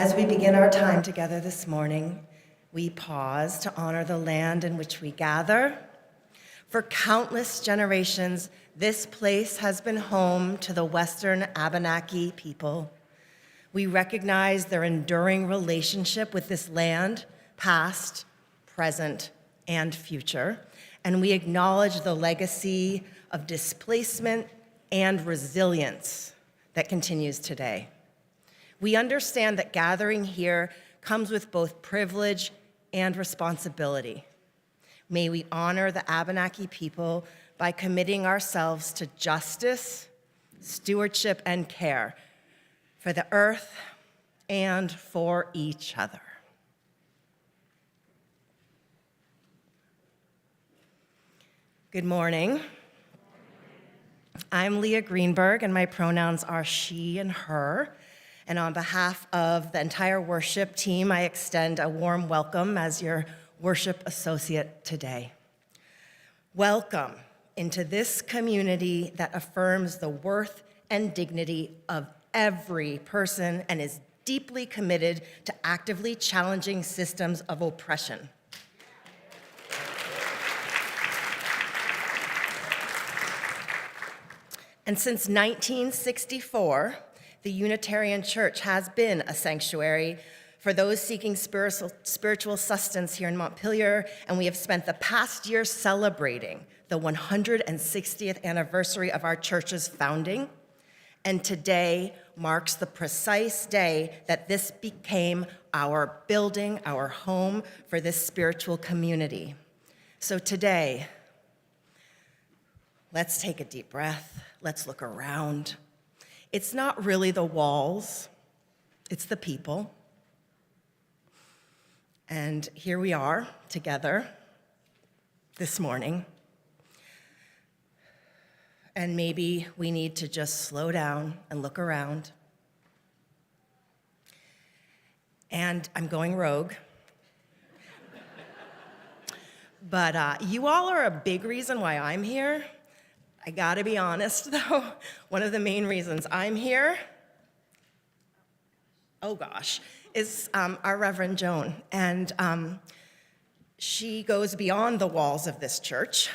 As we begin our time together this morning, we pause to honor the land in which we gather. For countless generations, this place has been home to the Western Abenaki people. We recognize their enduring relationship with this land, past, present, and future, and we acknowledge the legacy of displacement and resilience that continues today. We understand that gathering here comes with both privilege and responsibility. May we honor the Abenaki people by committing ourselves to justice, stewardship, and care for the earth and for each other. Good morning. I'm Leah Greenberg, and my pronouns are she and her. And on behalf of the entire worship team, I extend a warm welcome as your worship associate today. Welcome into this community that affirms the worth and dignity of every person and is deeply committed to actively challenging systems of oppression. And since 1964, the Unitarian Church has been a sanctuary for those seeking spiritual sustenance here in Montpelier, and we have spent the past year celebrating the 160th anniversary of our church's founding, and today marks the precise day that this became our building, our home for this spiritual community. So today, let's take a deep breath. Let's look around. It's not really the walls, it's the people. And here we are together this morning. And maybe we need to just slow down and look around. And I'm going rogue. But you all are a big reason why I'm here. I gotta be honest, though, one of the main reasons I'm here, is our Reverend Joan. And she goes beyond the walls of this church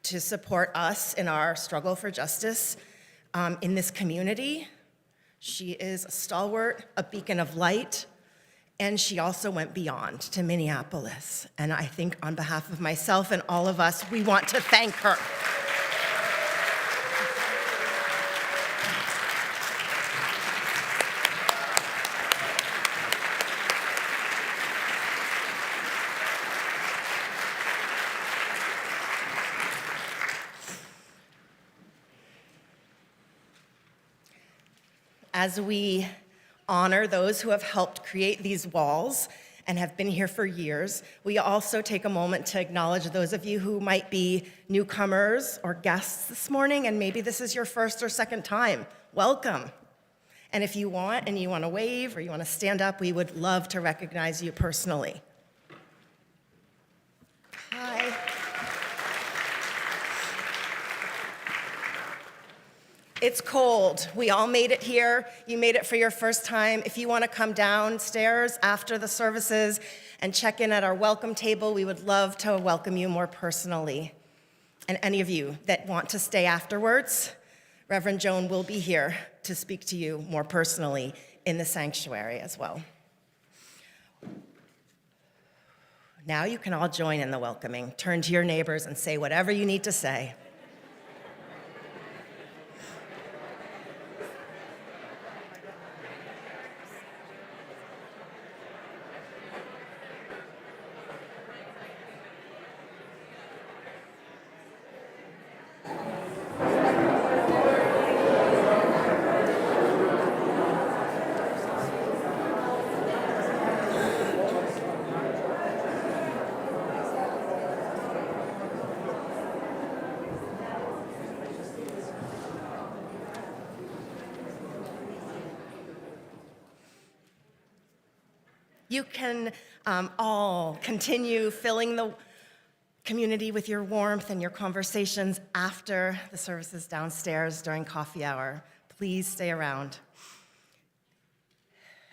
to support us in our struggle for justice in this community. She is a stalwart, a beacon of light, and she also went beyond to Minneapolis. And I think on behalf of myself and all of us, we want to thank her. As we honor those who have helped create these walls and have been here for years, we also take a moment to acknowledge those of you who might be newcomers or guests this morning, and maybe this is your first or second time. Welcome. And if you want to wave or you want to stand up, we would love to recognize you personally. Hi. It's cold. We all made it here. You made it for your first time. If you want to come downstairs after the services and check in at our welcome table, we would love to welcome you more personally. And any of you that want to stay afterwards, Reverend Joan will be here to speak to you more personally in the sanctuary as well. Now you can all join in the welcoming. Turn to your neighbors and say whatever you need to say. You can all continue filling the community with your warmth and your conversations after the services downstairs during coffee hour. Please stay around.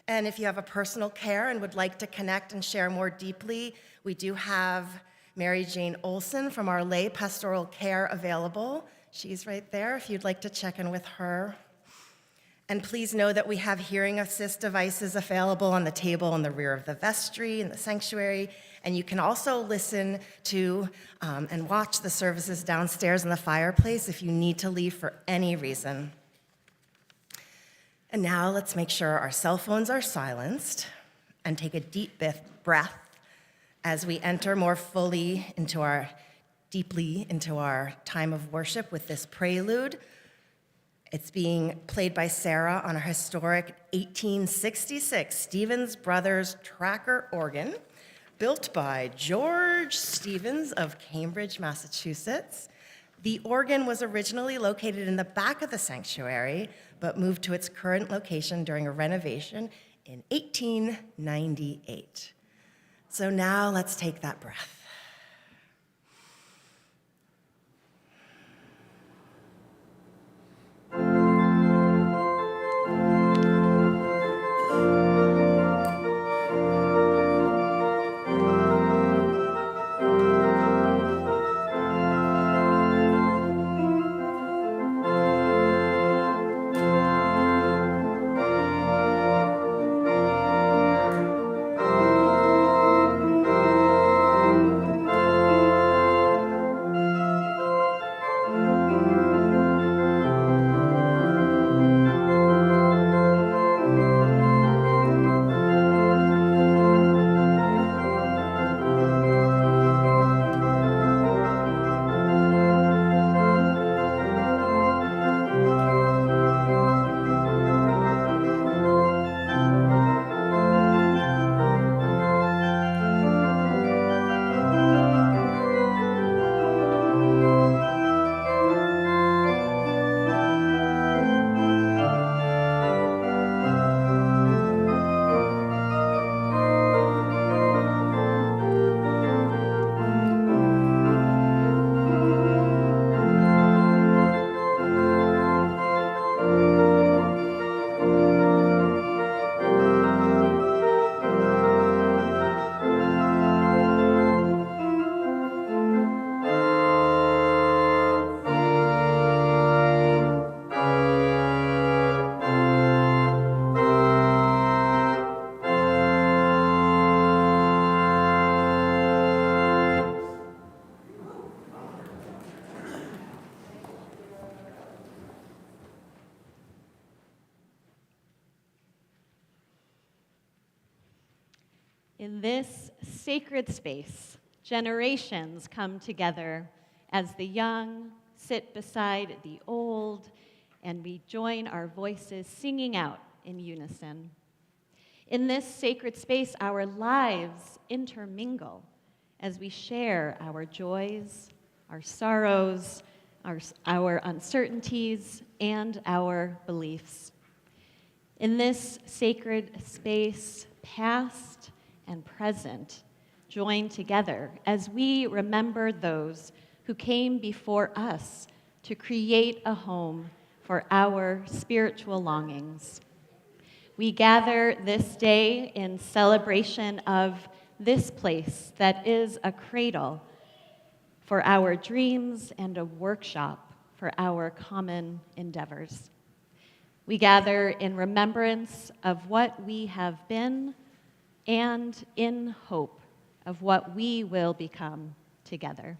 And if you have a personal care and would like to connect and share more deeply, we do have Mary Jane Olson from our lay pastoral care available. She's right there if you'd like to check in with her. And please know that we have hearing assist devices available on the table in the rear of the vestry in the sanctuary. And you can also listen to and watch the services downstairs in the fireplace if you need to leave for any reason. And now let's make sure our cell phones are silenced and take a deep breath as we enter more fully deeply into our time of worship with this prelude. It's being played by Sarah on a historic 1866 Stevens Brothers Tracker organ built by George Stevens of Cambridge, Massachusetts. The organ was originally located in the back of the sanctuary, but moved to its current location during a renovation in 1898. So now let's take that breath. In this sacred space, generations come together as the young sit beside the old, and we join our voices singing out in unison. In this sacred space, our lives intermingle as we share our joys, our sorrows, our uncertainties, and our beliefs. In this sacred space, past and present join together as we remember those who came before us to create a home for our spiritual longings. We gather this day in celebration of this place that is a cradle for our dreams and a workshop for our common endeavors. We gather in remembrance of what we have been and in hope of what we will become together.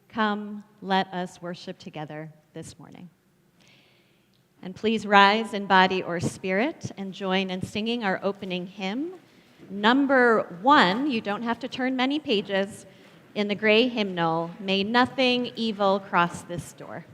Come, let us worship together this morning. And please rise in body or spirit and join in singing our opening hymn, number 1. You don't have to turn many pages in the gray hymnal, May Nothing Evil Cross This Door.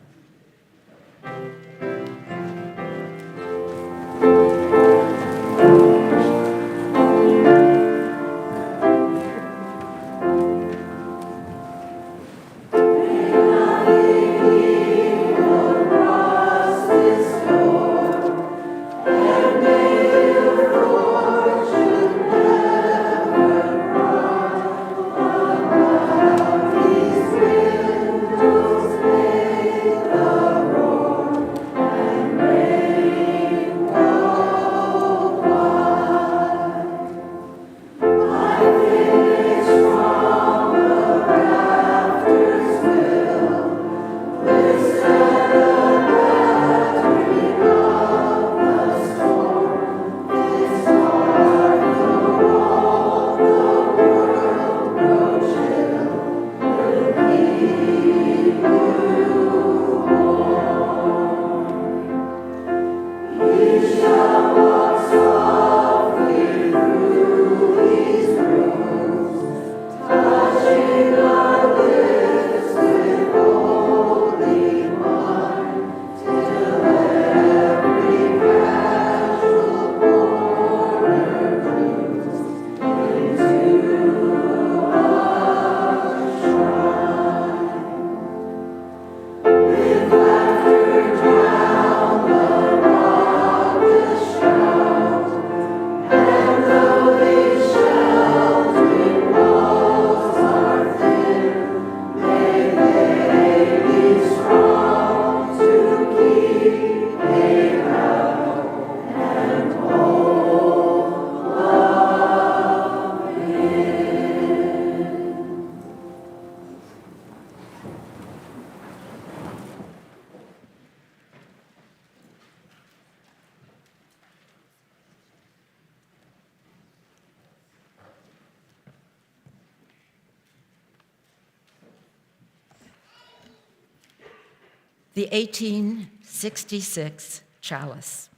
the 1866 chalice.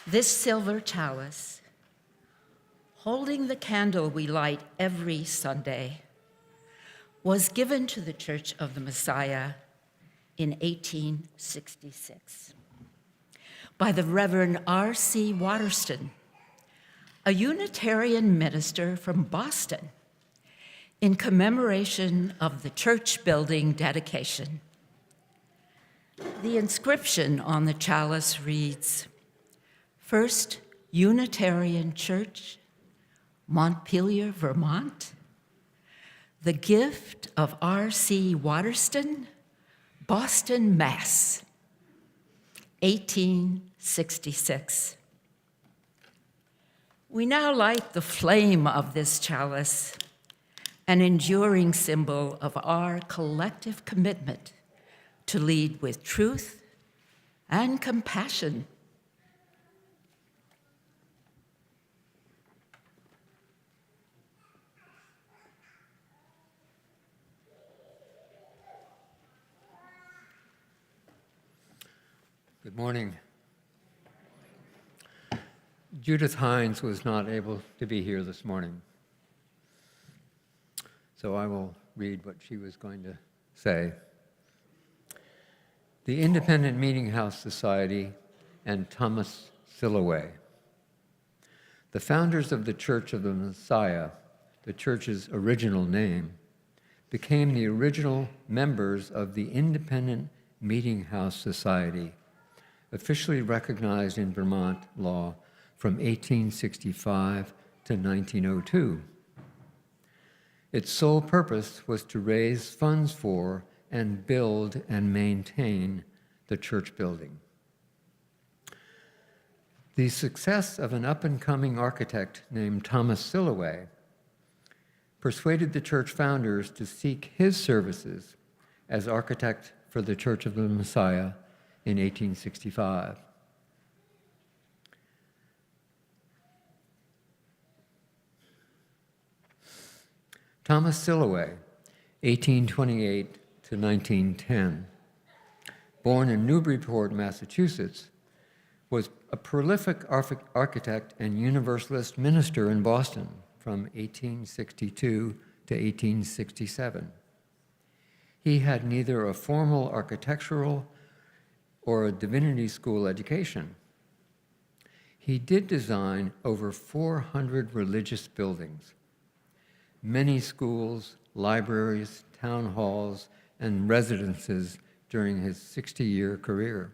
This silver chalice, holding the candle we light every Sunday, was given to the Church of the Messiah in 1866 by the Reverend R.C. Waterston, a Unitarian minister from Boston, in commemoration of the church building dedication. The inscription on the chalice reads, First Unitarian Church, Montpelier, Vermont, the gift of R.C. Waterston, Boston, Mass., 1866. We now light the flame of this chalice, an enduring symbol of our collective commitment to lead with truth and compassion. Good morning. Judith Hines was not able to be here this morning, so I will read what she was going to say. The Independent Meeting House Society and Thomas Silloway. The founders of the Church of the Messiah, the church's original name, became the original members of the Independent Meeting House Society, officially recognized in Vermont law from 1865 to 1902. Its sole purpose was to raise funds for and build and maintain the church building. The success of an up-and-coming architect named Thomas Silloway persuaded the church founders to seek his services as architect for the Church of the Messiah in 1865. Thomas Silloway, 1828 to 1910, born in Newburyport, Massachusetts, was a prolific architect and Universalist minister in Boston from 1862 to 1867. He had neither a formal architectural or a divinity school education. He did design over 400 religious buildings, many schools, libraries, town halls, and residences during his 60-year career.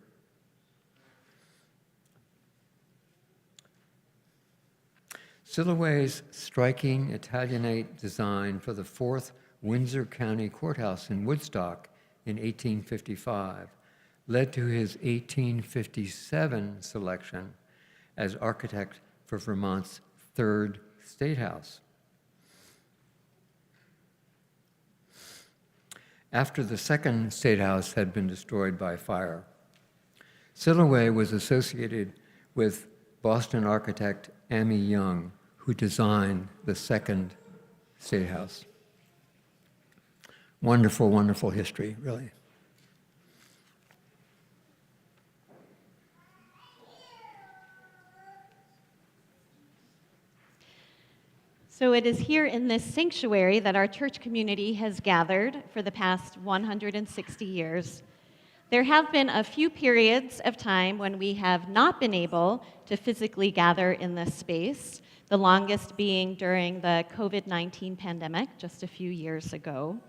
Silloway's striking Italianate design for the 4th Windsor County Courthouse in Woodstock in 1855 led to his 1857 selection as architect for Vermont's 3rd State House. After the 2nd State House had been destroyed by fire, Silloway was associated with Boston architect Ammi Young, who designed the 2nd State House. Wonderful, wonderful history, really. So it is here in this sanctuary that our church community has gathered for the past 160 years. There have been a few periods of time when we have not been able to physically gather in this space, the longest being during the COVID-19 pandemic just a few years ago.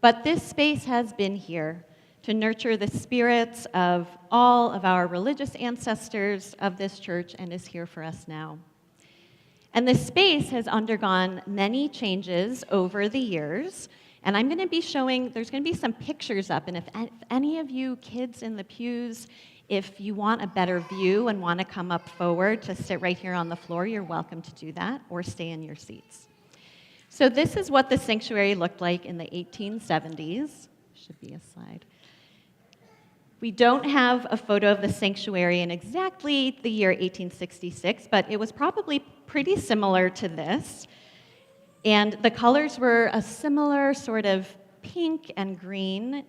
But this space has been here to nurture the spirits of all of our religious ancestors of this church and is here for us now. And this space has undergone many changes over the years, and I'm going to be showing, there's going to be some pictures up, and if any of you kids in the pews, if you want a better view and want to come up forward to sit right here on the floor, you're welcome to do that, or stay in your seats. So this is what the sanctuary looked like in the 1870s. Should be a slide. We don't have a photo of the sanctuary in exactly the year 1866, but it was probably pretty similar to this. And the colors were a similar sort of pink and green,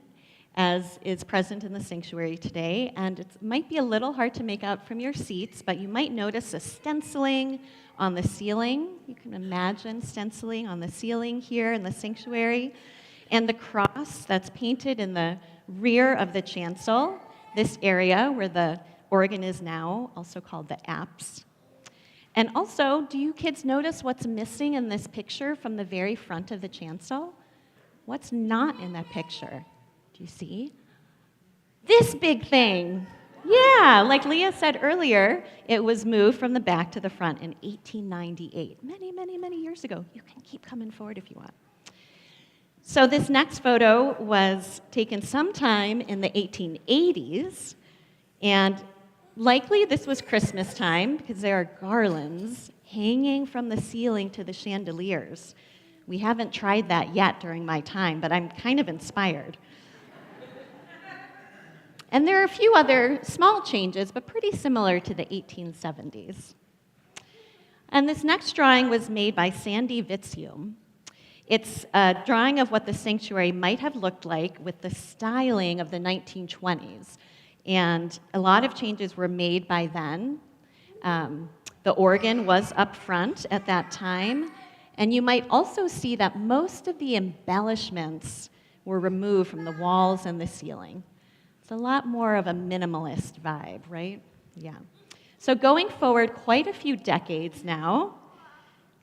as is present in the sanctuary today. And it might be a little hard to make out from your seats, but you might notice a stenciling on the ceiling. You can imagine stenciling on the ceiling here in the sanctuary. And the cross that's painted in the rear of the chancel, this area where the organ is now, also called the apse. And also, do you kids notice what's missing in this picture from the very front of the chancel? What's not in that picture? Do you see? This big thing. Yeah, like Leah said earlier, it was moved from the back to the front in 1898. Many, many, many years ago. You can keep coming forward if you want. So this next photo was taken sometime in the 1880s, and likely this was Christmas time because there are garlands hanging from the ceiling to the chandeliers. We haven't tried that yet during my time, but I'm kind of inspired. And there are a few other small changes, but pretty similar to the 1870s. And this next drawing was made by Sandy Vitsium. It's a drawing of what the sanctuary might have looked like with the styling of the 1920s. And a lot of changes were made by then. The organ was up front at that time. And you might also see that most of the embellishments were removed from the walls and the ceiling. It's a lot more of a minimalist vibe, right? Yeah. So going forward quite a few decades now,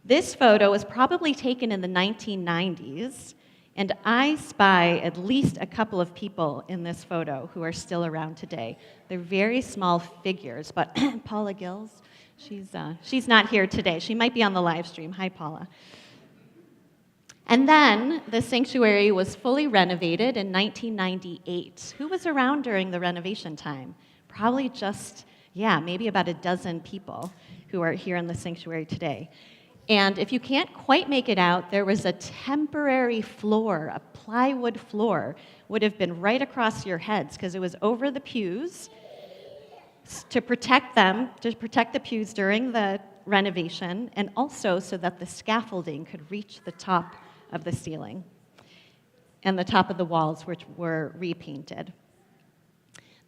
this photo was probably taken in the 1990s, and I spy at least a couple of people in this photo who are still around today. They're very small figures, but Paula Gills, she's not here today. She might be on the live stream. Hi, Paula. And then the sanctuary was fully renovated in 1998. Who was around during the renovation time? Probably just, maybe about a dozen people who are here in the sanctuary today. And if you can't quite make it out, there was a temporary floor, a plywood floor, would have been right across your heads because it was over the pews to protect them, to protect the pews during the renovation, and also so that the scaffolding could reach the top of the ceiling and the top of the walls, which were repainted.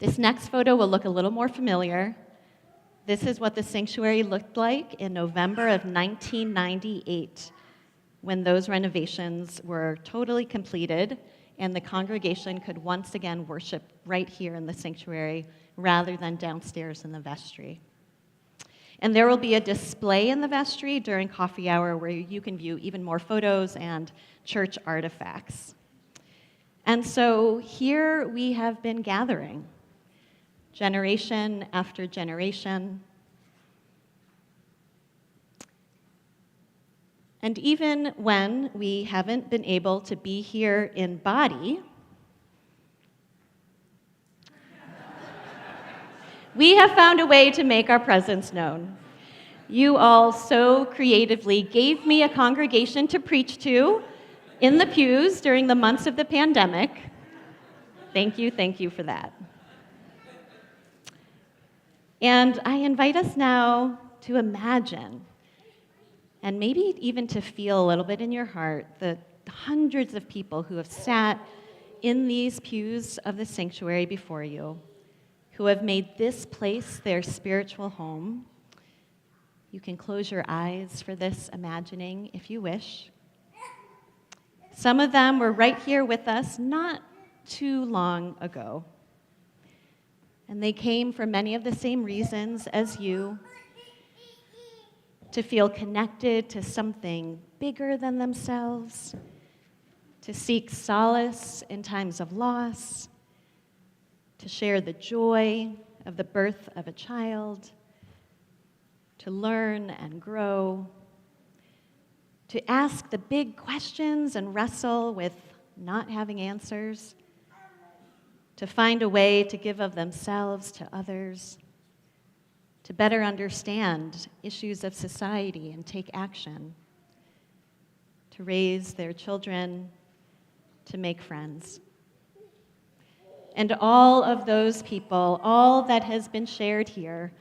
This next photo will look a little more familiar. This is what the sanctuary looked like in November of 1998 when those renovations were totally completed and the congregation could once again worship right here in the sanctuary rather than downstairs in the vestry. And there will be a display in the vestry during coffee hour where you can view even more photos and church artifacts. And so here we have been gathering, generation after generation. And even when we haven't been able to be here in body, we have found a way to make our presence known. You all so creatively gave me a congregation to preach to in the pews during the months of the pandemic. Thank you for that. And I invite us now to imagine, and maybe even to feel a little bit in your heart, the hundreds of people who have sat in these pews of the sanctuary before you, who have made this place their spiritual home. You can close your eyes for this imagining if you wish. Some of them were right here with us not too long ago. And they came for many of the same reasons as you, to feel connected to something bigger than themselves, to seek solace in times of loss, to share the joy of the birth of a child, to learn and grow, to ask the big questions and wrestle with not having answers, to find a way to give of themselves to others, to better understand issues of society and take action, to raise their children, to make friends. And all of those people, all that has been shared here,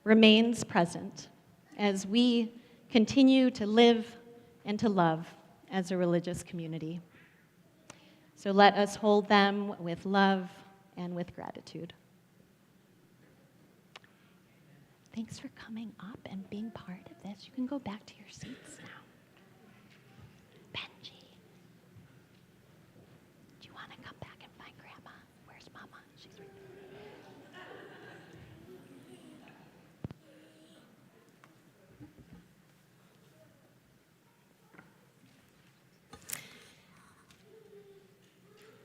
remains present as we continue to live and to love as a religious community. So let us hold them with love and with gratitude. Thanks for coming up and being part of this. You can go back to your seats now. Benji, do you want to come back and find Grandma? Where's Mama? She's right there.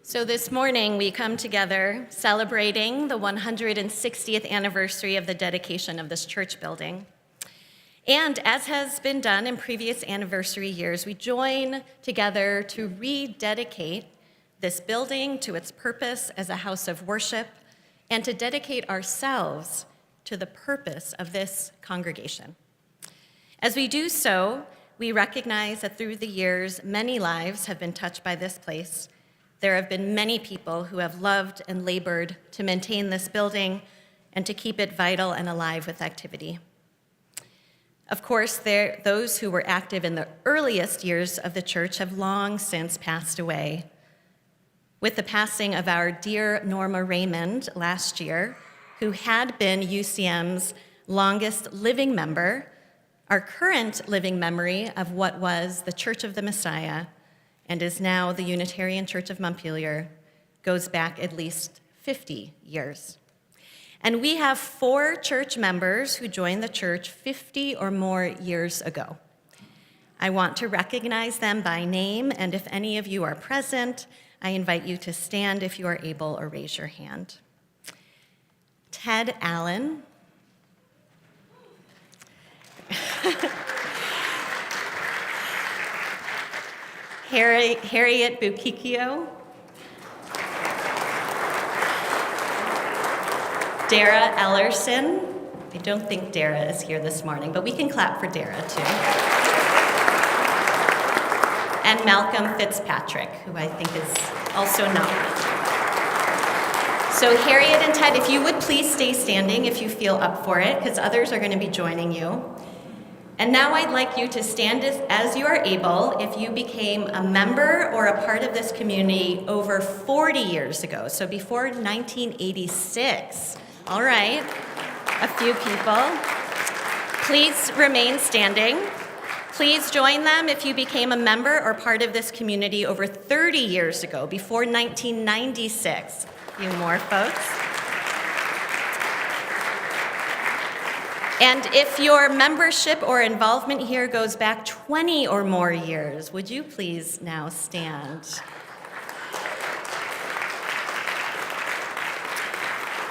So this morning we come together celebrating the 160th anniversary of the dedication of this church building. And as has been done in previous anniversary years, we join together to rededicate this building to its purpose as a house of worship and to dedicate ourselves to the purpose of this congregation. As we do so, we recognize that through the years, many lives have been touched by this place. There have been many people who have loved and labored to maintain this building and to keep it vital and alive with activity. Of course, those who were active in the earliest years of the church have long since passed away. With the passing of our dear Norma Raymond last year, who had been UCM's longest living member, our current living memory of what was the Church of the Messiah and is now the Unitarian Church of Montpelier goes back at least 50 years. And we have 4 church members who joined the church 50 or more years ago. I want to recognize them by name, and if any of you are present, I invite you to stand if you are able or raise your hand. Ted Allen. Harriet Bukikio. Dara Ellerson. I don't think Dara is here this morning, but we can clap for Dara too. And Malcolm Fitzpatrick, who I think is also not. So Harriet and Ted, if you would please stay standing if you feel up for it, because others are going to be joining you. And now I'd like you to stand as you are able if you became a member or a part of this community over 40 years ago, so before 1986. All right, a few people. Please remain standing. Please join them if you became a member or part of this community over 30 years ago, before 1996. A few more folks. And if your membership or involvement here goes back 20 or more years, would you please now stand?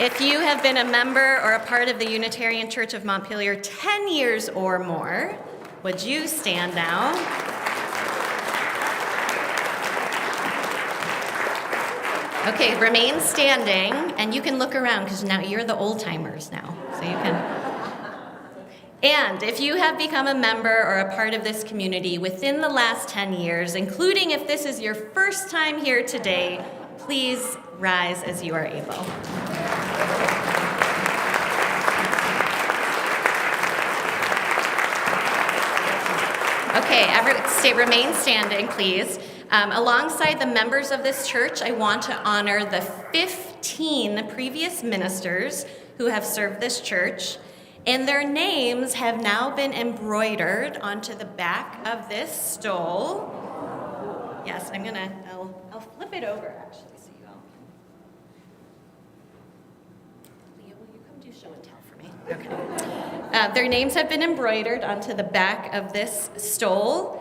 If you have been a member or a part of the Unitarian Church of Montpelier 10 years or more, would you stand now? Okay, remain standing, and you can look around because now you're the old timers now, so you can. And if you have become a member or a part of this community within the last 10 years, including if this is your first time here today, please rise as you are able. Okay, remain standing, please. Alongside the members of this church, I want to honor the 15 previous ministers who have served this church. And their names have now been embroidered onto the back of this stole. Yes, I'll flip it over actually so you all can. Leah, will you come do show and tell for me? Okay. Their names have been embroidered onto the back of this stole,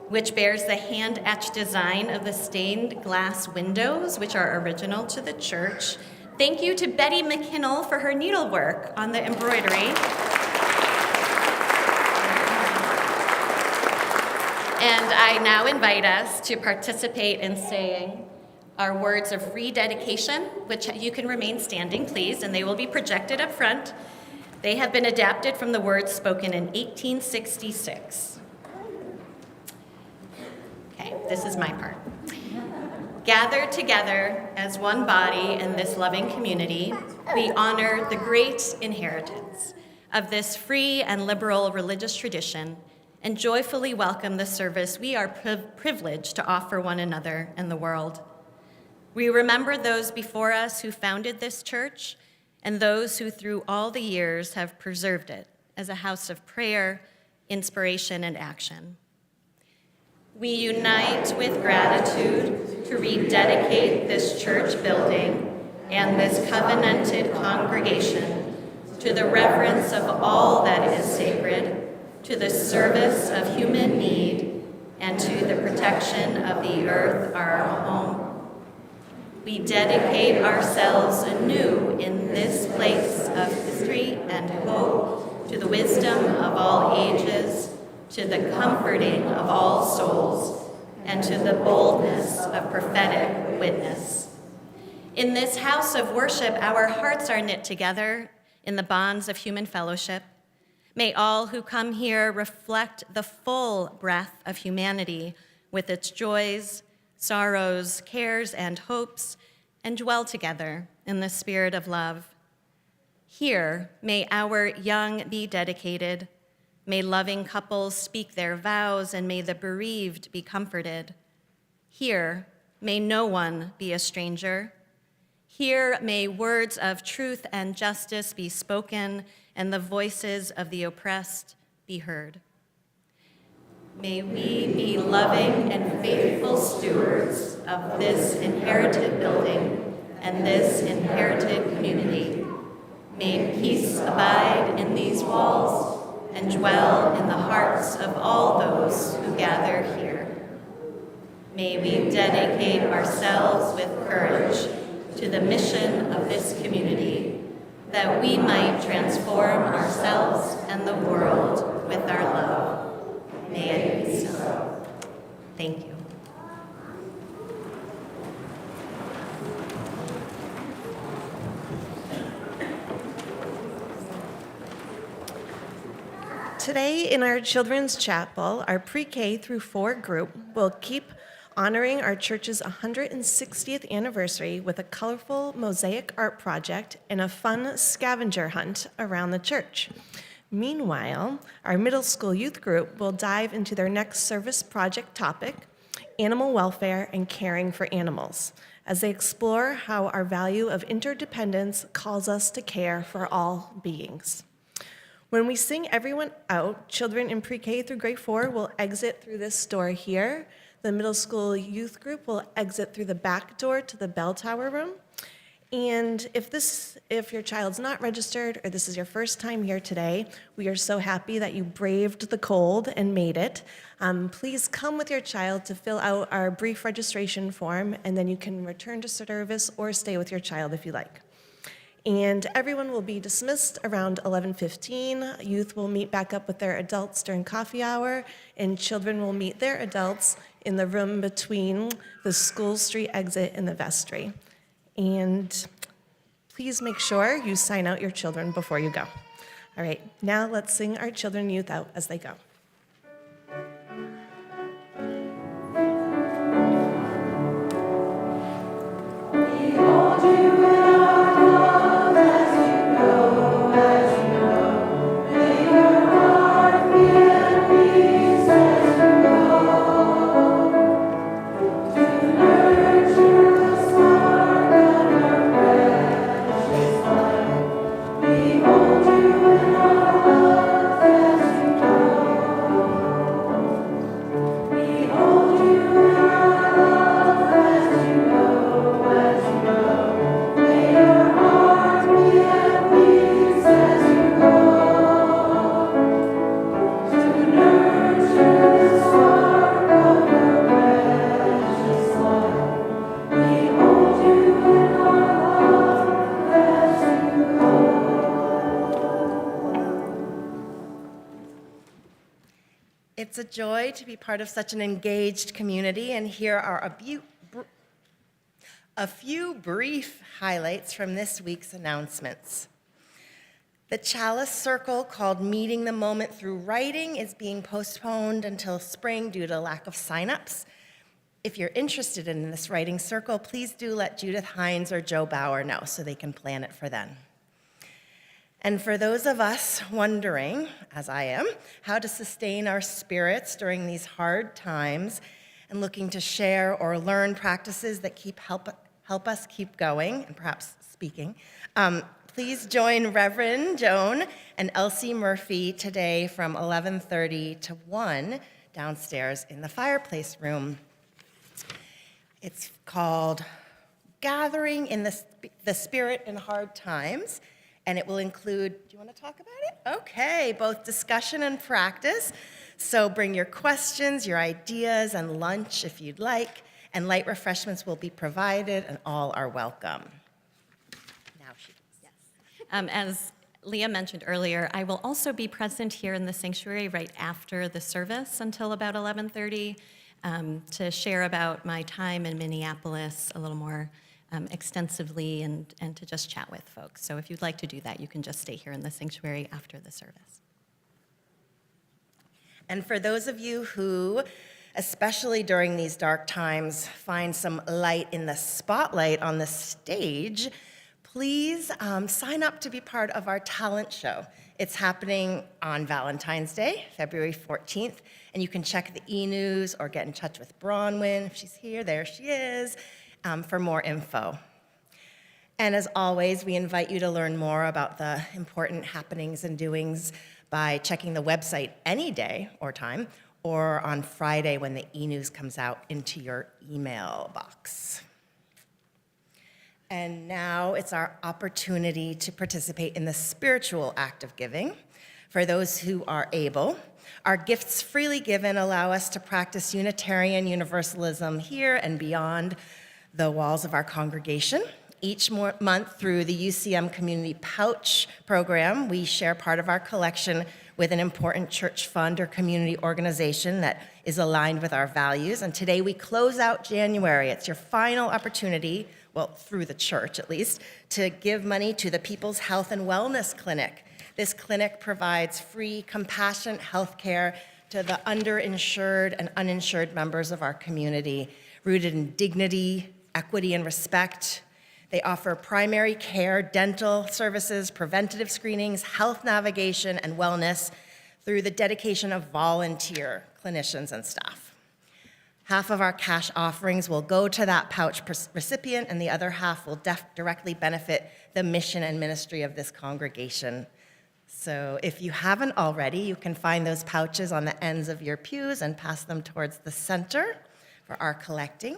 which bears the hand-etched design of the stained glass windows, which are original to the church. Thank you to Betty McKinnell for her needlework on the embroidery. And I now invite us to participate in saying our words of rededication, which you can remain standing, please, and they will be projected up front. They have been adapted from the words spoken in 1866. Okay, this is my part. Gathered together as one body in this loving community, we honor the great inheritance of this free and liberal religious tradition and joyfully welcome the service we are privileged to offer one another and the world. We remember those before us who founded this church and those who through all the years have preserved it as a house of prayer, inspiration, and action. We unite with gratitude to rededicate this church building and this covenanted congregation to the reverence of all that is sacred, to the service of human need, and to the protection of the earth, our home. We dedicate ourselves anew in this place of history and hope to the wisdom of all ages, to the comforting of all souls, and to the boldness of prophetic witness. In this house of worship, our hearts are knit together in the bonds of human fellowship. May all who come here reflect the full breadth of humanity with its joys, sorrows, cares, and hopes, and dwell together in the spirit of love. Here, may our young be dedicated, may loving couples speak their vows, and may the bereaved be comforted. Here, may no one be a stranger. Here, may words of truth and justice be spoken, and the voices of the oppressed be heard. May we be loving and faithful stewards of this inherited building and this inherited community. May peace abide in these walls and dwell in the hearts of all those who gather here. May we dedicate ourselves with courage to the mission of this community, that we might transform ourselves and the world with our love. May it be so. Thank you. Today in our children's chapel, our pre-K through 4 group will keep honoring our church's 160th anniversary with a colorful mosaic art project and a fun scavenger hunt around the church. Meanwhile, our middle school youth group will dive into their next service project topic, animal welfare and caring for animals, as they explore how our value of interdependence calls us to care for all beings. When we sing everyone out, children in pre-K through grade 4 will exit through this door here. The middle school youth group will exit through the back door to the bell tower room. And if your child's not registered or this is your first time here today, we are so happy that you braved the cold and made it. Please come with your child to fill out our brief registration form, and then you can return to service or stay with your child if you like. And everyone will be dismissed around 11:15. Youth will meet back up with their adults during coffee hour, and children will meet their adults in the room between the School Street exit and the vestry. And please make sure you sign out your children before you go. All right, now let's sing our children and youth out as they go. It's a joy to be part of such an engaged community, and here are a few brief highlights from this week's announcements. The Chalice Circle, called Meeting the Moment Through Writing, is being postponed until spring due to lack of signups. If you're interested in this writing circle, please do let Judith Hines or Joe Bauer know so they can plan it for then. And for those of us wondering, as I am, how to sustain our spirits during these hard times and looking to share or learn practices that keep help us keep going and perhaps speaking, please join Reverend Joan and Elsie Murphy today from 11:30 to 1 downstairs in the fireplace room. It's called Gathering in the Spirit in Hard Times, and it will include, do you want to talk about it? Okay, both discussion and practice. So bring your questions, your ideas, and lunch if you'd like, and light refreshments will be provided, and all are welcome. Now she does. As Leah mentioned earlier, I will also be present here in the sanctuary right after the service until about 11:30 to share about my time in Minneapolis a little more extensively and to just chat with folks. So if you'd like to do that, you can just stay here in the sanctuary after the service. And for those of you who, especially during these dark times, find some light in the spotlight on the stage, please sign up to be part of our talent show. It's happening on Valentine's Day, February 14th, and you can check the e-news or get in touch with Bronwyn. If she's here, there she is, for more info. And as always, we invite you to learn more about the important happenings and doings by checking the website any day or time, or on Friday when the e-news comes out into your email box. And now it's our opportunity to participate in the spiritual act of giving. For those who are able, our gifts freely given allow us to practice Unitarian Universalism here and beyond the walls of our congregation. Each month through the UCM Community Pouch program, we share part of our collection with an important church fund or community organization that is aligned with our values. And today we close out January. It's your final opportunity, well, through the church at least, to give money to the People's Health and Wellness Clinic. This clinic provides free, compassionate health care to the underinsured and uninsured members of our community, rooted in dignity, equity, and respect. They offer primary care, dental services, preventative screenings, health navigation, and wellness through the dedication of volunteer clinicians and staff. Half of our cash offerings will go to that pouch recipient, and the other half will directly benefit the mission and ministry of this congregation. So if you haven't already, you can find those pouches on the ends of your pews and pass them towards the center for our collecting.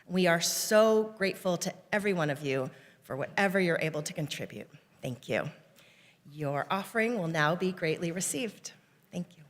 We are so grateful to every one of you for whatever you're able to contribute. Thank you. Your offering will now be greatly received. Thank you.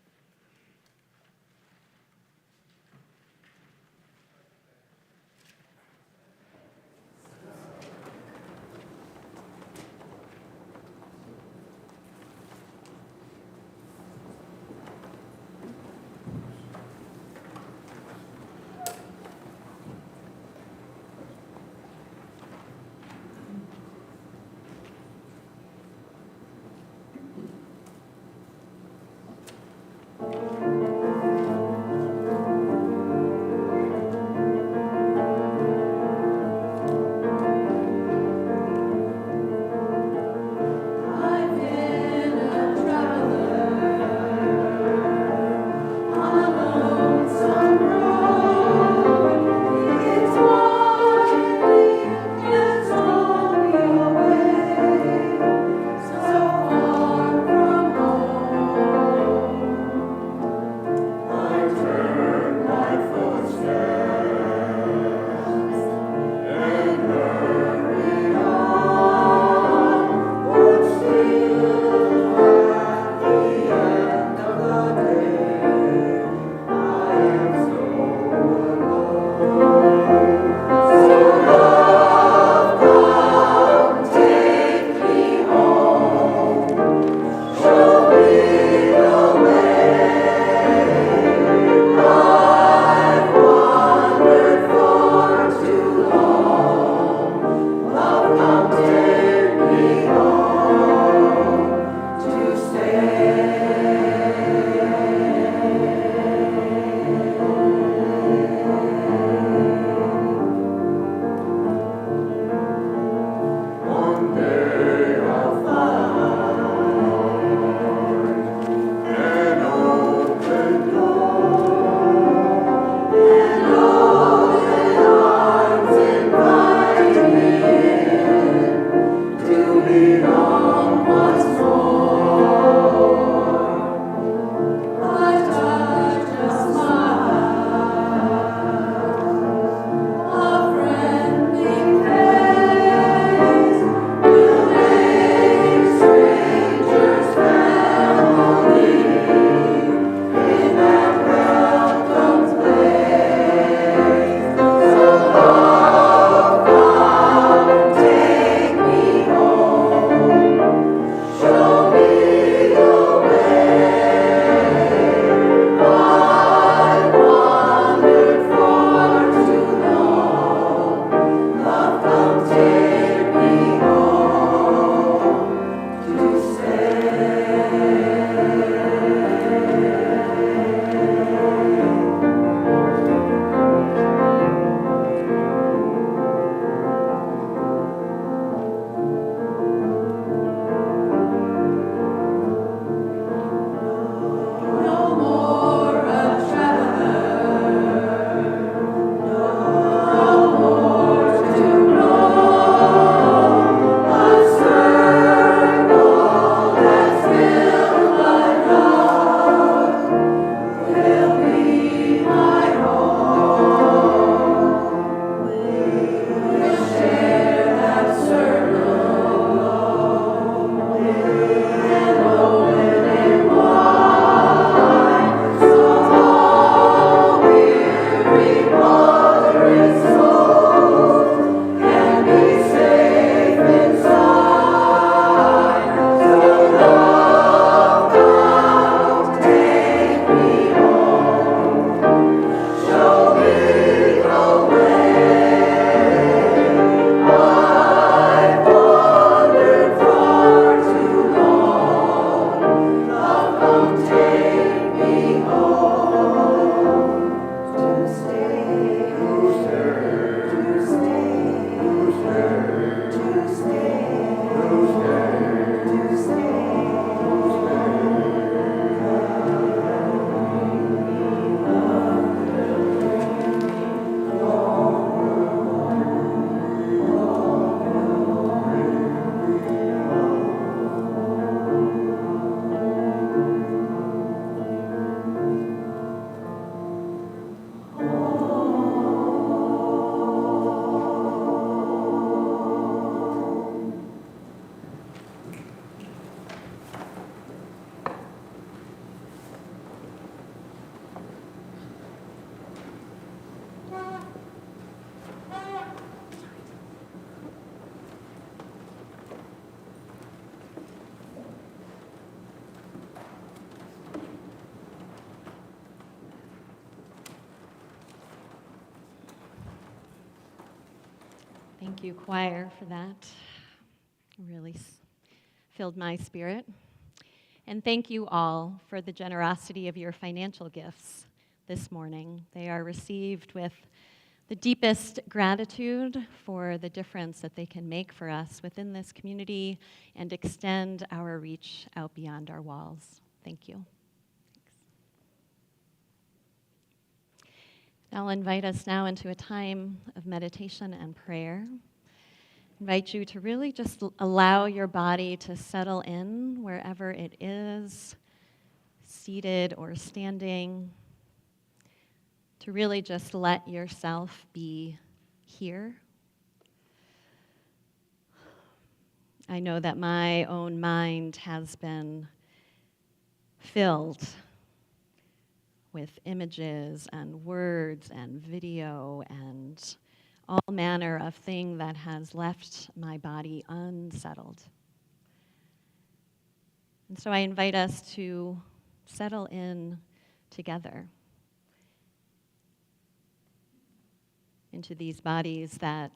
Thank you, choir, for that. Really filled my spirit. And thank you all for the generosity of your financial gifts this morning. They are received with the deepest gratitude for the difference that they can make for us within this community and extend our reach out beyond our walls. Thank you. I'll invite us now into a time of meditation and prayer. Invite you to really just allow your body to settle in wherever it is, seated or standing, to really just let yourself be here. I know that my own mind has been filled with images and words and video and all manner of thing that has left my body unsettled. And so I invite us to settle in together into these bodies that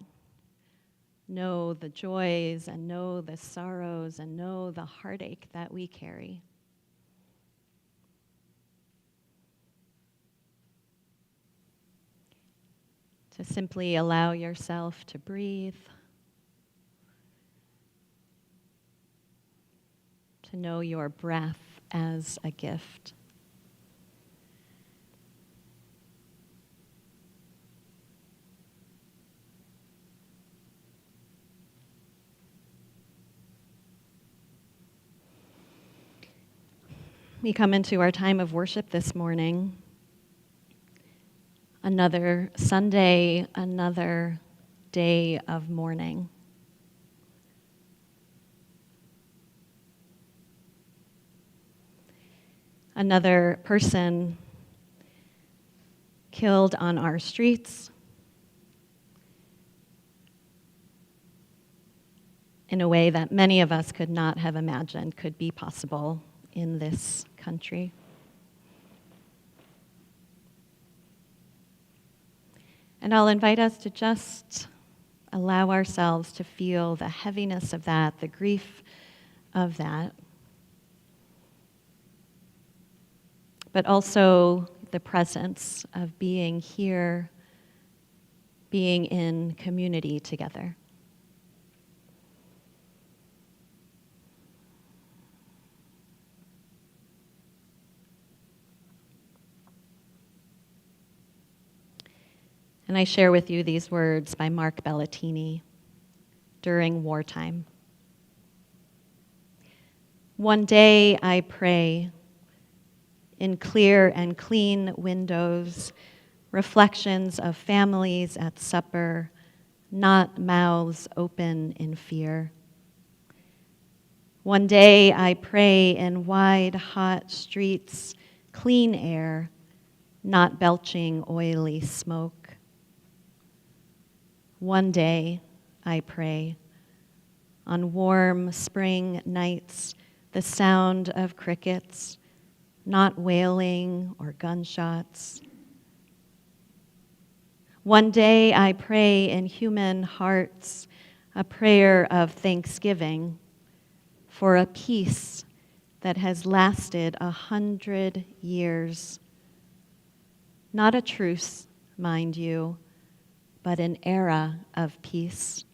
know the joys and know the sorrows and know the heartache that we carry. To simply allow yourself to breathe, to know your breath as a gift. We come into our time of worship this morning. Another Sunday, another day of mourning. Another person killed on our streets in a way that many of us could not have imagined could be possible in this country. And I'll invite us to just allow ourselves to feel the heaviness of that, the grief of that, but also the presence of being here, being in community together. And I share with you these words by Mark Bellatini during wartime. One day I pray in clear and clean windows, reflections of families at supper, not mouths open in fear. One day I pray in wide, hot streets, clean air, not belching oily smoke. One day, I pray, on warm spring nights, the sound of crickets, not wailing or gunshots. One day, I pray in human hearts, a prayer of thanksgiving for a peace that has lasted 100 years. Not a truce, mind you, but an era of peace,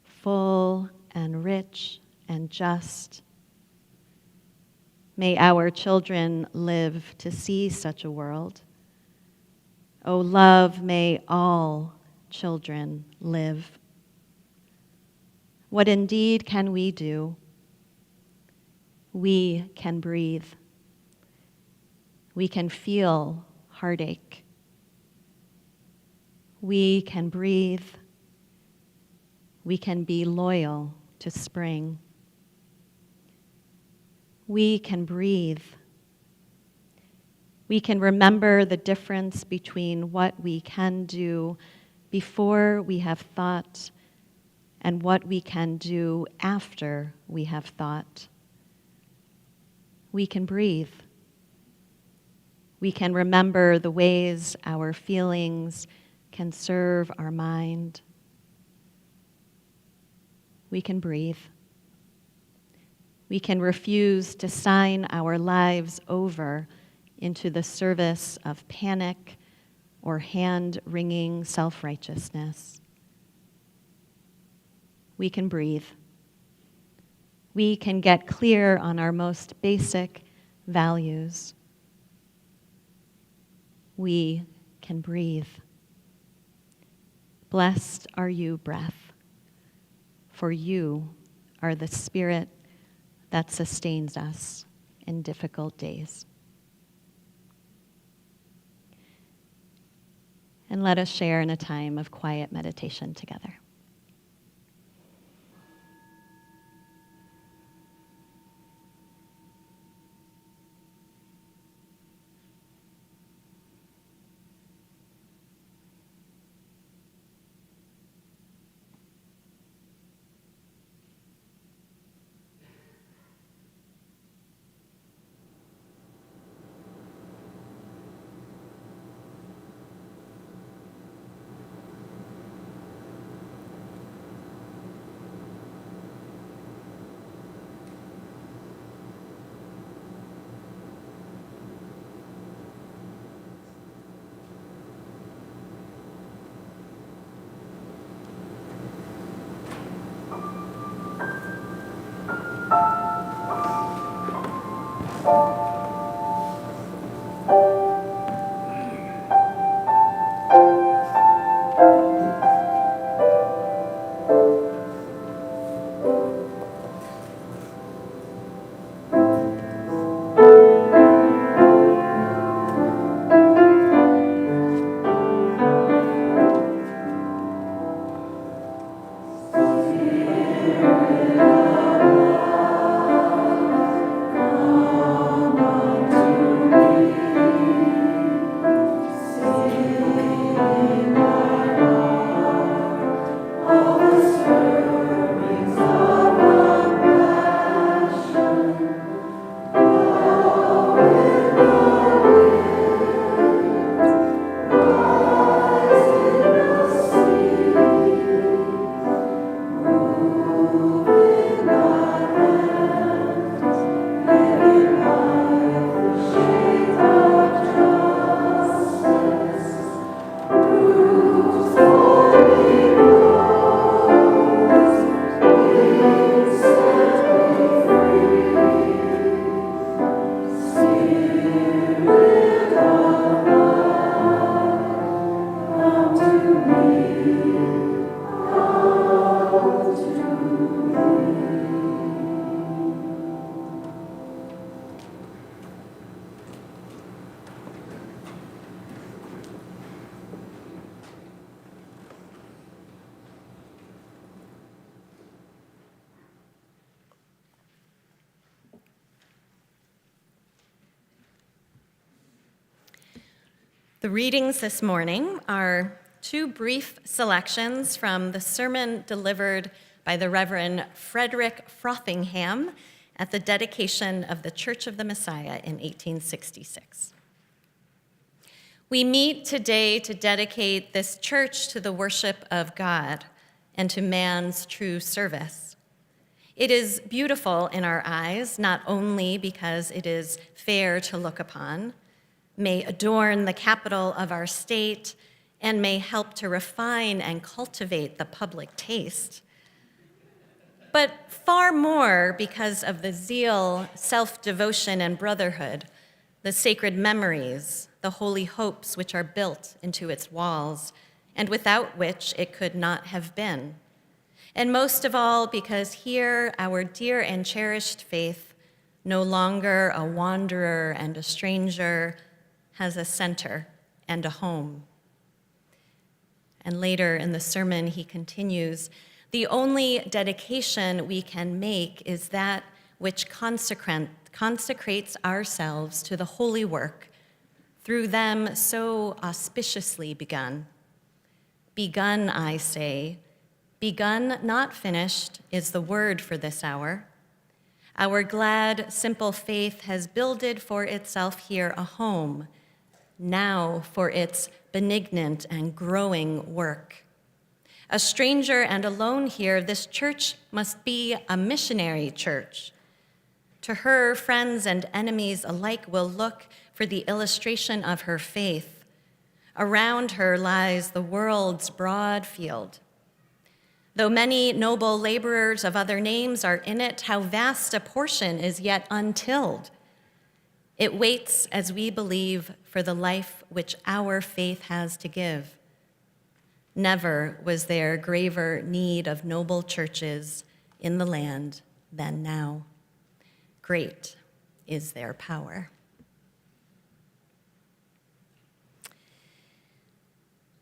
full and rich and just. May our children live to see such a world. O love, may all children live. What indeed can we do? We can breathe. We can feel heartache. We can breathe. We can be loyal to spring. We can breathe. We can remember the difference between what we can do before we have thought and what we can do after we have thought. We can breathe. We can remember the ways our feelings can serve our mind. we can breathe. We can refuse to sign our lives over into the service of panic or hand-wringing self-righteousness. We can breathe. We can get clear on our most basic values. We can breathe. Blessed are you, breath, for you are the spirit that sustains us in difficult days. And let us share in a time of quiet meditation together. The readings this morning are two brief selections from the sermon delivered by the Reverend Frederick Frothingham at the dedication of the Church of the Messiah in 1866. We meet today to dedicate this church to the worship of God and to man's true service. It is beautiful in our eyes, not only because it is fair to look upon, may adorn the capital of our state, and may help to refine and cultivate the public taste, but far more because of the zeal, self-devotion, and brotherhood, the sacred memories, the holy hopes which are built into its walls, and without which it could not have been. And most of all, because here our dear and cherished faith, no longer a wanderer and a stranger, has a center and a home. And later in the sermon, he continues, the only dedication we can make is that which consecrates ourselves to the holy work through them so auspiciously begun. Begun, I say, begun, not finished, is the word for this hour. Our glad, simple faith has builded for itself here a home, now for its benignant and growing work. A stranger and alone here, this church must be a missionary church. To her, friends and enemies alike will look for the illustration of her faith. Around her lies the world's broad field. Though many noble laborers of other names are in it, how vast a portion is yet untilled. It waits as we believe for the life which our faith has to give. Never was there graver need of noble churches in the land than now. Great is their power.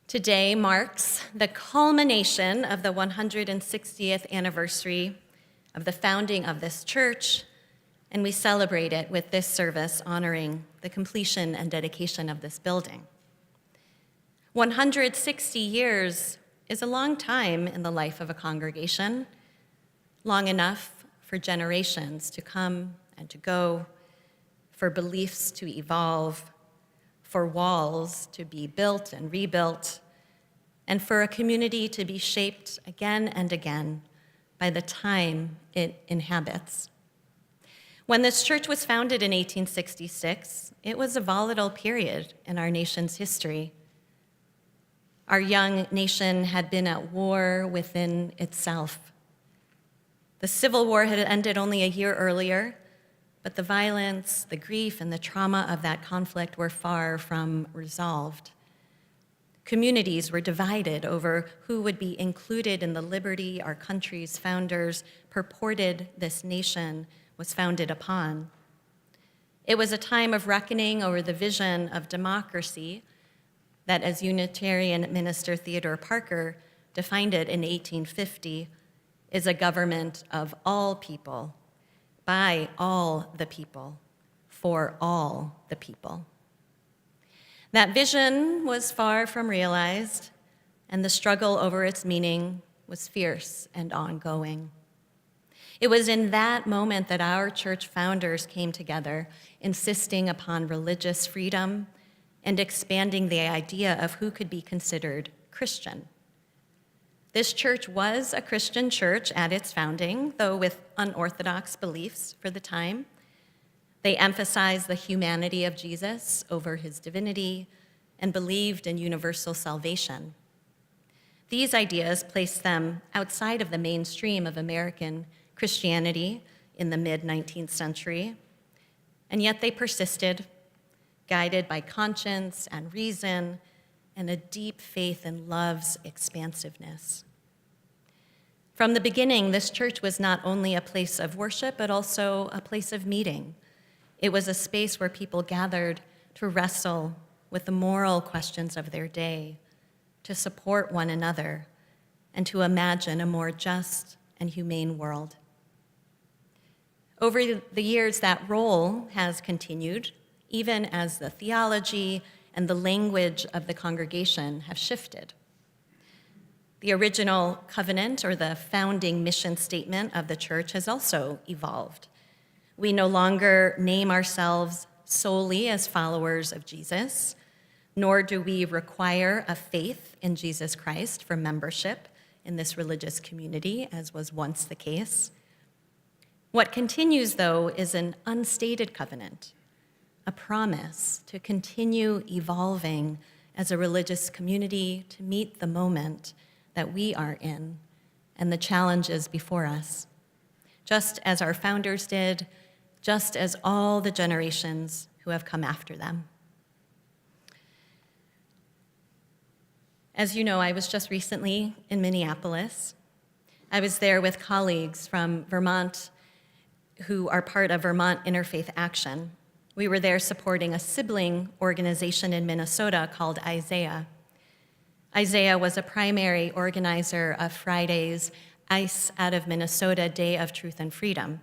Today marks the culmination of the 160th anniversary of the founding of this church, and we celebrate it with this service honoring the completion and dedication of this building. 160 years is a long time in the life of a congregation, long enough for generations to come and to go, for beliefs to evolve, for walls to be built and rebuilt, and for a community to be shaped again and again by the time it inhabits. When this church was founded in 1866, it was a volatile period in our nation's history. Our young nation had been at war within itself. The Civil War had ended only a year earlier, but the violence, the grief, and the trauma of that conflict were far from resolved. Communities were divided over who would be included in the liberty our country's founders purported this nation was founded upon. It was a time of reckoning over the vision of democracy that, as Unitarian Minister Theodore Parker defined it in 1850, is a government of all people, by all the people, for all the people. That vision was far from realized, and the struggle over its meaning was fierce and ongoing. It was in that moment that our church founders came together, insisting upon religious freedom and expanding the idea of who could be considered Christian. This church was a Christian church at its founding, though with unorthodox beliefs for the time. They emphasized the humanity of Jesus over his divinity and believed in universal salvation. These ideas placed them outside of the mainstream of American Christianity in the mid-19th century, and yet they persisted, guided by conscience and reason and a deep faith in love's expansiveness. From the beginning, this church was not only a place of worship, but also a place of meeting. It was a space where people gathered to wrestle with the moral questions of their day, to support one another, and to imagine a more just and humane world. Over the years, that role has continued, even as the theology and the language of the congregation have shifted. The original covenant, or the founding mission statement of the church, has also evolved. We no longer name ourselves solely as followers of Jesus, nor do we require a faith in Jesus Christ for membership in this religious community, as was once the case. What continues, though, is an unstated covenant, a promise to continue evolving as a religious community to meet the moment that we are in and the challenges before us, just as our founders did, just as all the generations who have come after them. As you know, I was just recently in Minneapolis. I was there with colleagues from Vermont who are part of Vermont Interfaith Action. We were there supporting a sibling organization in Minnesota called Isaiah. Isaiah was a primary organizer of Friday's ICE out of Minnesota Day of Truth and Freedom.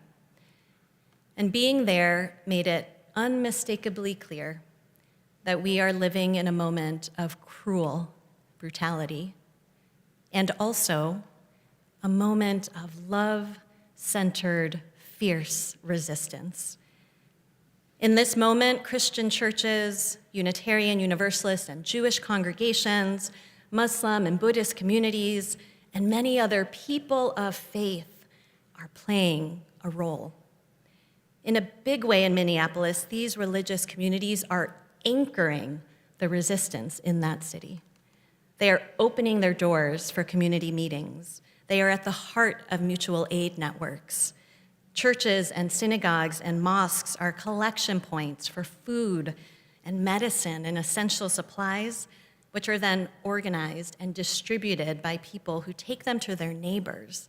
And being there made it unmistakably clear that we are living in a moment of cruel brutality and also a moment of love-centered, fierce resistance. In this moment, Christian churches, Unitarian, Universalist, and Jewish congregations, Muslim and Buddhist communities, and many other people of faith are playing a role. In a big way in Minneapolis, these religious communities are anchoring the resistance in that city. They are opening their doors for community meetings. They are at the heart of mutual aid networks. Churches and synagogues and mosques are collection points for food and medicine and essential supplies, which are then organized and distributed by people who take them to their neighbors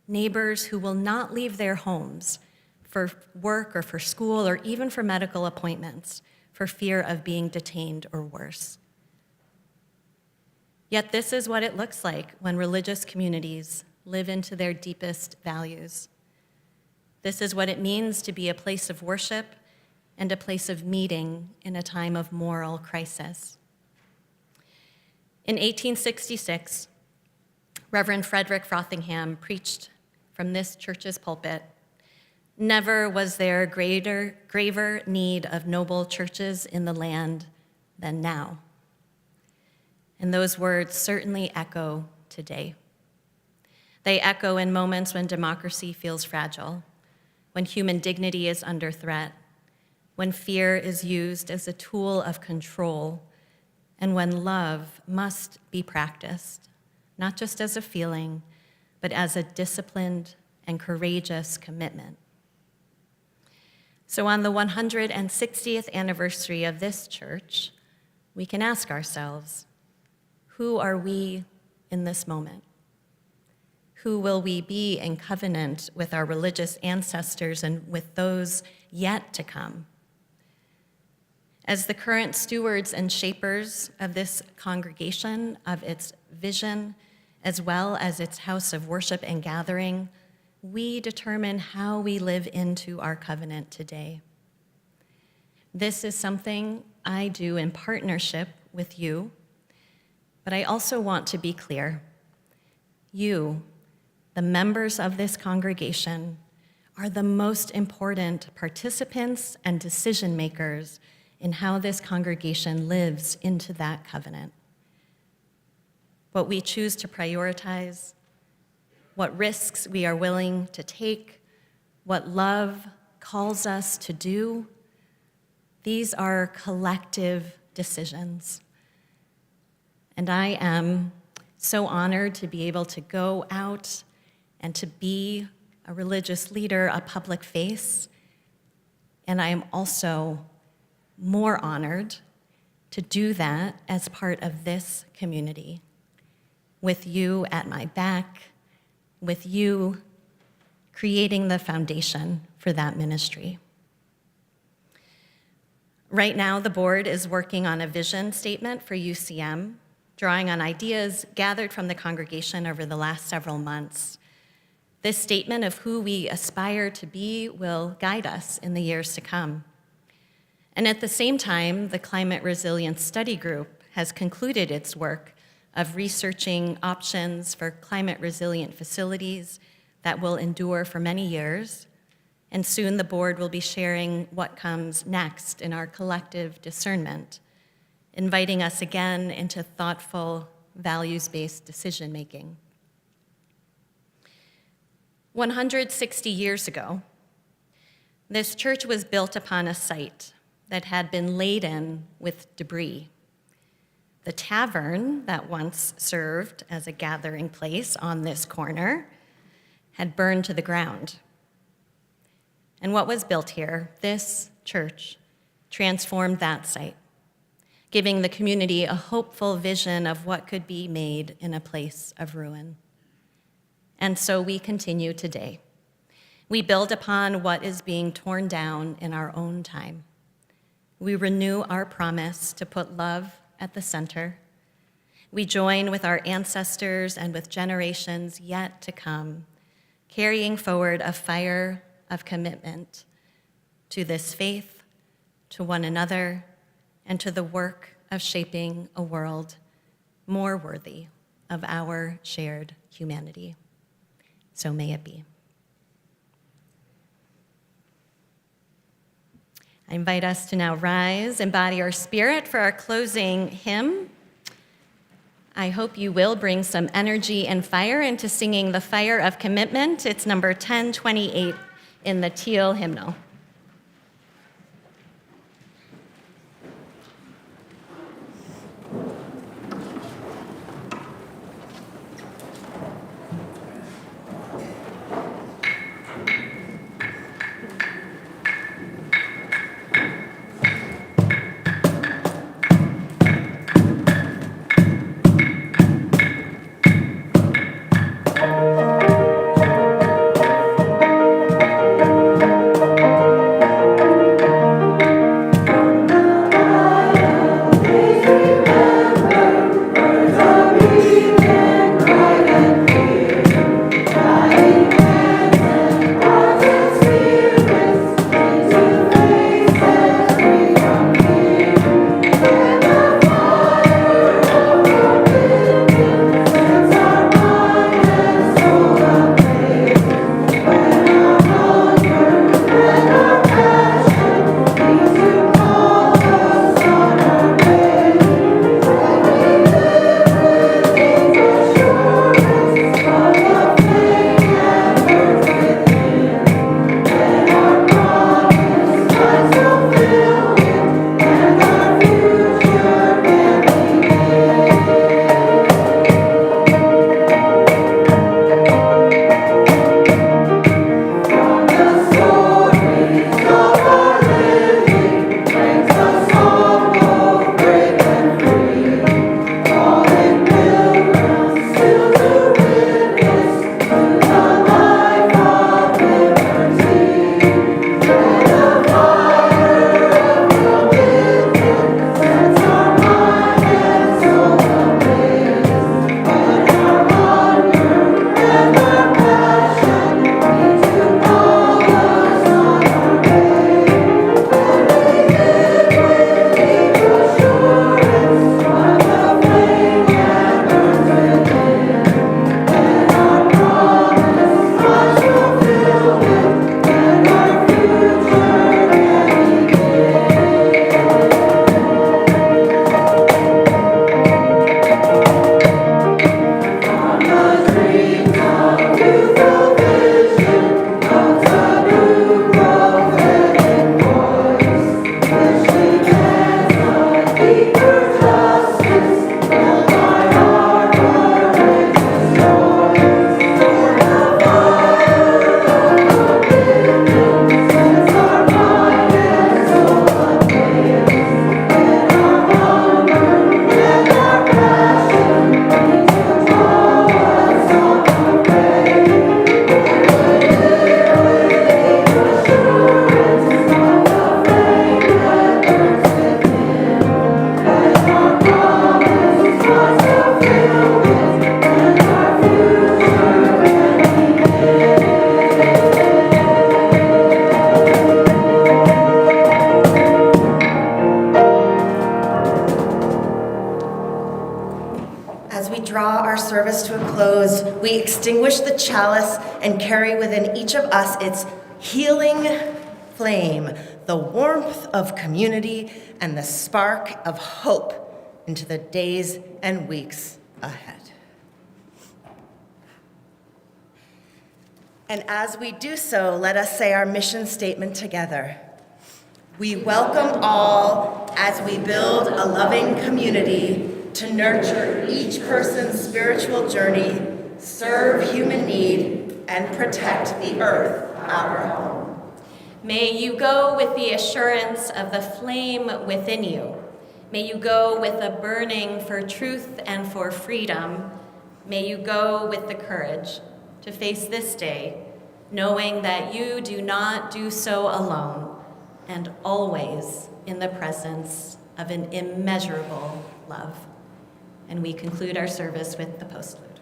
who will not leave their homes for work or for school or even for medical appointments for fear of being detained or worse. Yet this is what it looks like when religious communities live into their deepest values. This is what it means to be a place of worship and a place of meeting in a time of moral crisis. In 1866, Reverend Frederick Frothingham preached from this church's pulpit, "Never was there graver need of noble churches in the land than now." And those words certainly echo today. They echo in moments when democracy feels fragile, when human dignity is under threat, when fear is used as a tool of control, and when love must be practiced, not just as a feeling, but as a disciplined and courageous commitment. So on the 160th anniversary of this church, we can ask ourselves, who are we in this moment? Who will we be in covenant with our religious ancestors and with those yet to come? As the current stewards and shapers of this congregation, of its vision, as well as its house of worship and gathering, we determine how we live into our covenant today. This is something I do in partnership with you, but I also want to be clear. You, the members of this congregation, are the most important participants and decision makers in how this congregation lives into that covenant. What we choose to prioritize, what risks we are willing to take, what love calls us to do, these are collective decisions. And I am so honored to be able to go out and to be a religious leader, a public face. And I am also more honored to do that as part of this community, with you at my back, with you creating the foundation for that ministry. Right now, the board is working on a vision statement for UCM, drawing on ideas gathered from the congregation over the last several months. This statement of who we aspire to be will guide us in the years to come. And at the same time, the Climate Resilience Study Group has concluded its work of researching options for climate-resilient facilities that will endure for many years, and soon the board will be sharing what comes next in our collective discernment, inviting us again into thoughtful, values-based decision-making. 160 years ago, this church was built upon a site that had been laden with debris. The tavern that once served as a gathering place on this corner had burned to the ground. And what was built here, this church, transformed that site, giving the community a hopeful vision of what could be made in a place of ruin. And so we continue today. We build upon what is being torn down in our own time. We renew our promise to put love at the center. We join with our ancestors and with generations yet to come, carrying forward a fire of commitment to this faith, to one another, and to the work of shaping a world more worthy of our shared humanity. So may it be. I invite us to now rise, embody our spirit for our closing hymn. I hope you will bring some energy and fire into singing The Fire of Commitment. It's number 1028 in the teal hymnal. As we draw our service to a close, we extinguish the chalice and carry within each of us its healing flame, the warmth of community, and the spark of hope into the days and weeks ahead. And as we do so, let us say our mission statement together. We welcome all as we build a loving community to nurture each person's spiritual journey, serve human need, and protect the earth, our home. May you go with the assurance of the flame within you. May you go with a burning for truth and for freedom. May you go with the courage to face this day, knowing that you do not do so alone, and always in the presence of an immeasurable love. And we conclude our service with the postlude.